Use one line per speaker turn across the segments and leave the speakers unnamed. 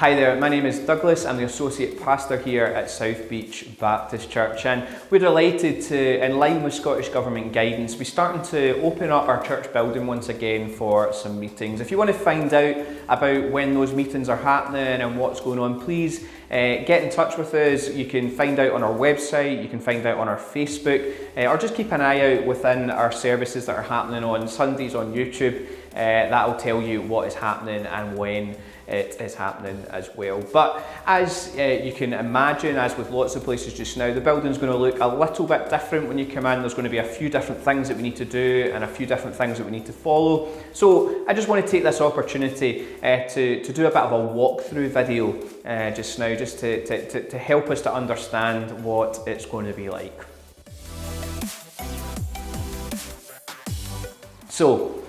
Hi there, my name is Douglas. I'm the Associate Pastor here at South Beach Baptist Church, and we're delighted to, in line with Scottish Government guidance, be starting to open up our church building once again for some meetings. If you want to find out about when those meetings are happening and what's going on, please get in touch with us. You can find out on our website, you can find out on our Facebook, or just keep an eye out within our services that are happening on Sundays on YouTube. That will tell you what is happening and when it is happening as well. But as you can imagine, as with lots of places just now, the building's going to look a little bit different when you come in. There's going to be a few different things that we need to do and a few different things that we need to follow. So I just want to take this opportunity to do a bit of a walkthrough video just now, just to help us to understand what it's going to be like. So,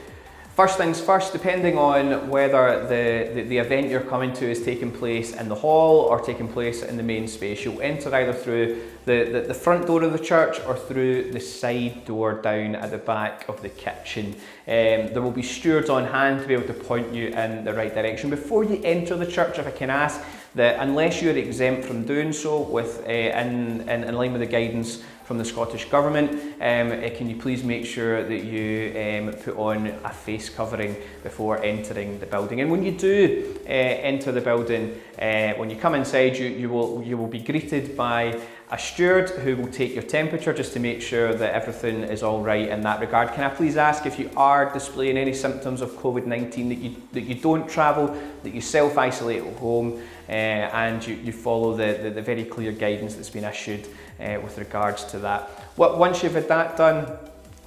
first things first, depending on whether the event you're coming to is taking place in the hall or taking place in the main space, you'll enter either through the front door of the church or through the side door down at the back of the kitchen. There will be stewards on hand to be able to point you in the right direction. Before you enter the church, if I can ask, that unless you're exempt from doing so in line with the guidance from the Scottish Government, can you please make sure that you put on a face covering before entering the building. And when you do enter the building, when you come inside, you will be greeted by a steward who will take your temperature just to make sure that everything is all right in that regard. Can I please ask, if you are displaying any symptoms of COVID-19, that you don't travel, that you self-isolate at home, and you follow the very clear guidance that's been issued with regards to that. Once you've had that done,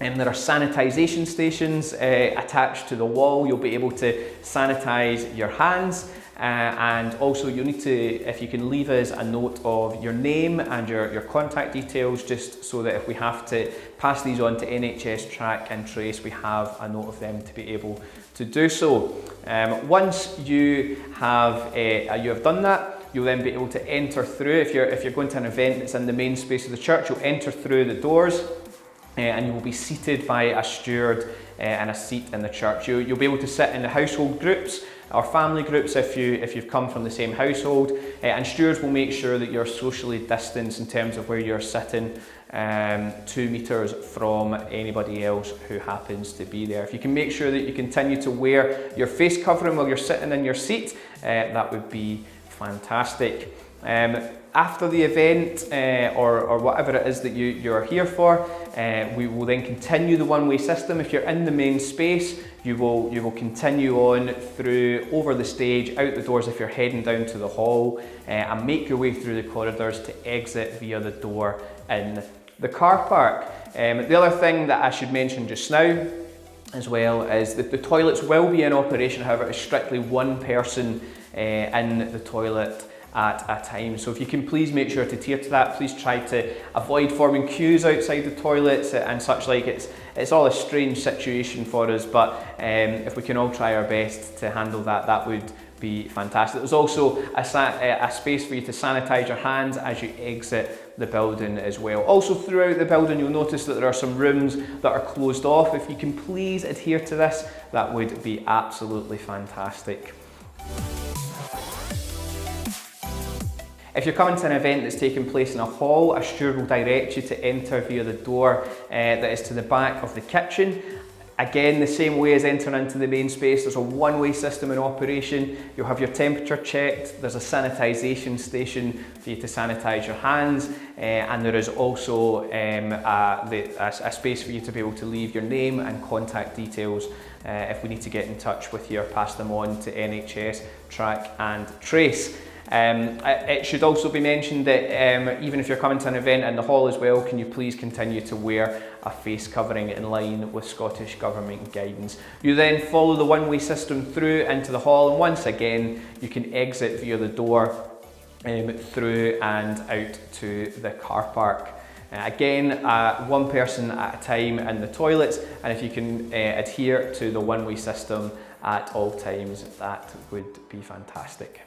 there are sanitisation stations attached to the wall. You'll be able to sanitise your hands, and also you'll need to, if you can, leave us a note of your name and your contact details, just so that if we have to pass these on to NHS Track and Trace, we have a note of them to be able to do so. Once you have done that, you'll then be able to enter through. If you're going to an event that's in the main space of the church, you'll enter through the doors, and you will be seated by a steward and a seat in the church. You'll be able to sit in the household groups or family groups if you've come from the same household, and stewards will make sure that you're socially distanced in terms of where you're sitting, 2 metres from anybody else who happens to be there. If you can make sure that you continue to wear your face covering while you're sitting in your seat, that would be fantastic. After the event, or whatever it is that you're here for, we will then continue the one-way system. If you're in the main space, you will continue on through, over the stage, out the doors if you're heading down to the hall, and make your way through the corridors to exit via the door in the car park. The other thing that I should mention just now as well is that the toilets will be in operation. However, it's strictly one person in the toilet at a time. So if you can please make sure to adhere to that. Please try to avoid forming queues outside the toilets and such like. It's all a strange situation for us, but if we can all try our best to handle that, that would be fantastic. There's also a space for you to sanitise your hands as you exit the building as well. Also throughout the building, you'll notice that there are some rooms that are closed off. If you can please adhere to this, that would be absolutely fantastic. If you're coming to an event that's taking place in a hall, a steward will direct you to enter via the door that is to the back of the kitchen. Again, the same way as entering into the main space, there's a one-way system in operation. You'll have your temperature checked, there's a sanitisation station for you to sanitise your hands, and there is also a space for you to be able to leave your name and contact details if we need to get in touch with you or pass them on to NHS Track and Trace. It should also be mentioned that even if you're coming to an event in the hall as well, can you please continue to wear a face covering in line with Scottish Government guidance. You then follow the one-way system through into the hall, and once again you can exit via the door through and out to the car park. Again, one person at a time in the toilets, and if you can adhere to the one-way system at all times, that would be fantastic.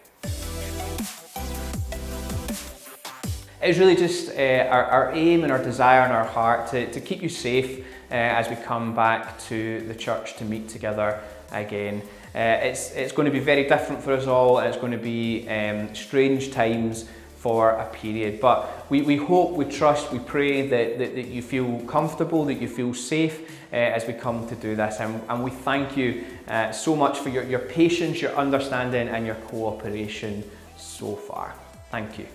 It's really just our aim and our desire and our heart to keep you safe as we come back to the church to meet together again. It's going to be very different for us all, and it's going to be strange times for a period, but we hope, we trust, we pray that you feel comfortable, that you feel safe as we come to do this, and we thank you so much for your patience, your understanding and your cooperation so far. Thank you.